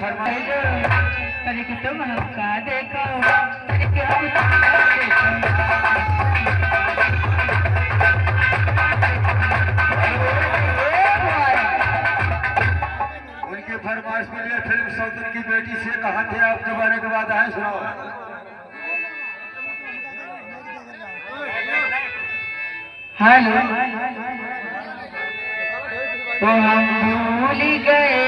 फरमाइश तरीके तुम हमका देखो तरीके हम उनकी फरमाइश के लिए फिल्म सौतन की बेटी से कहा थे आप जमाने के बाद आए सुनाओ। हेलो वो हम भूल गए